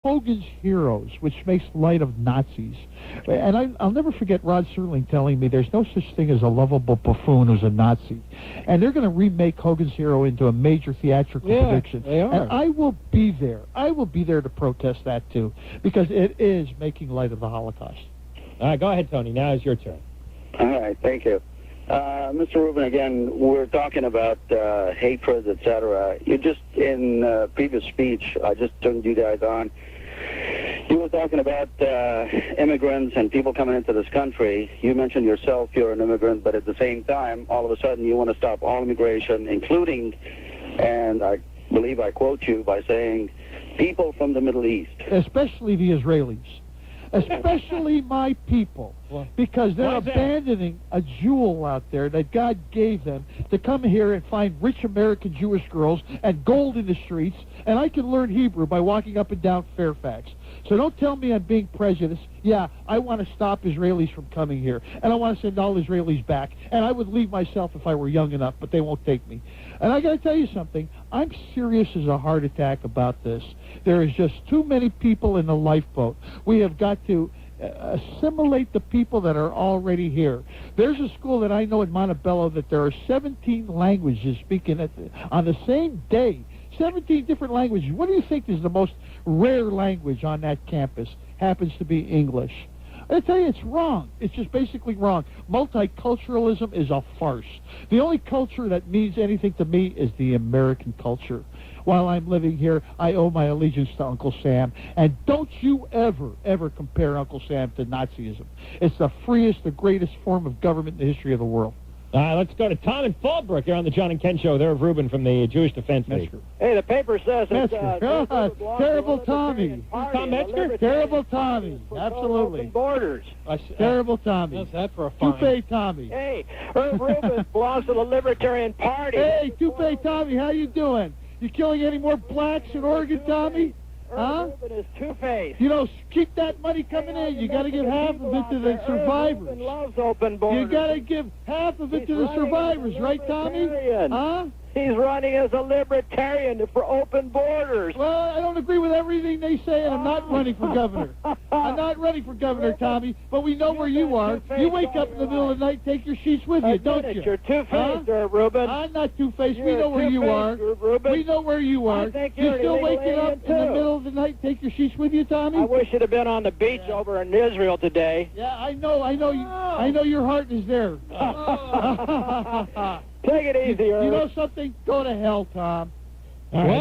Hogan's Heroes, which makes light of Nazis. And I'll never forget Rod Serling telling me there's no such thing as a lovable buffoon who's a Nazi. And they're going to remake Hogan's Hero into a major theatrical production. They are. And I will be there. I will be there to protest that, too, because it is making light of the Holocaust. All right, go ahead, Tony. Now is your turn. All right, thank you. Mr. Rubin, again, we're talking about hatred, etc. You just, in previous speech, I just turned you guys on. You were talking about immigrants and people coming into this country. You mentioned yourself you're an immigrant, but at the same time, all of a sudden you want to stop all immigration, including, and I believe I quote you by saying, people from the Middle East. Especially the Israelis. Especially my people, because they're abandoning a jewel out there that God gave them to come here and find rich American Jewish girls and gold in the streets, and I can learn Hebrew by walking up and down Fairfax. So don't tell me I'm being prejudiced. Yeah, I want to stop Israelis from coming here, and I want to send all Israelis back, and I would leave myself if I were young enough, but they won't take me. And I got to tell you something. I'm serious as a heart attack about this. There is just too many people in the lifeboat. We have got to assimilate the people that are already here. There's a school that I know in Montebello that there are 17 languages speaking on the same day. 17 different languages. What do you think is the most rare language on that campus? Happens to be English. I tell you, it's wrong. It's just basically wrong. Multiculturalism is a farce. The only culture that means anything to me is the American culture. While I'm living here, I owe my allegiance to Uncle Sam. And don't you ever compare Uncle Sam to Nazism. It's the freest, the greatest form of government in the history of the world. Let's go to Tom in Fallbrook. You're on the John and Ken Show. There, Irv Rubin from the Jewish Defense League. Hey, the paper says it's terrible Tommy. Tom Metzger? Terrible Tommy. Absolutely. Borders. Terrible Tommy. How's that for a fine? Toupee Tommy. Hey, Irv Rubin belongs to the Libertarian Party. Hey, Toupee Tommy, how you doing? You killing any more blacks in Oregon, Tommy? Huh? Irv Rubin is two-faced. You know, keep that money coming in. You got to give half of it to the survivors. Irv Rubin loves open borders. You got to give half of it to the survivors, right, Tommy? Huh? He's running as a libertarian for open borders. Well, I don't agree with everything they say, and I'm not running for governor. I'm not running for governor, Tommy, but we know where you are. You wake up in the middle of the night, take your sheets with you, don't you? You're two-faced, Irv Rubin. I'm not two-faced. We know where you are. We know where you are. You still waking up in the middle of the night, take your sheets with you, Tommy? I wish you'd have been on the beach over in Israel today. Yeah, I know your heart is there. Take it easy, Irv. You know something? Go to hell, Tom. All right.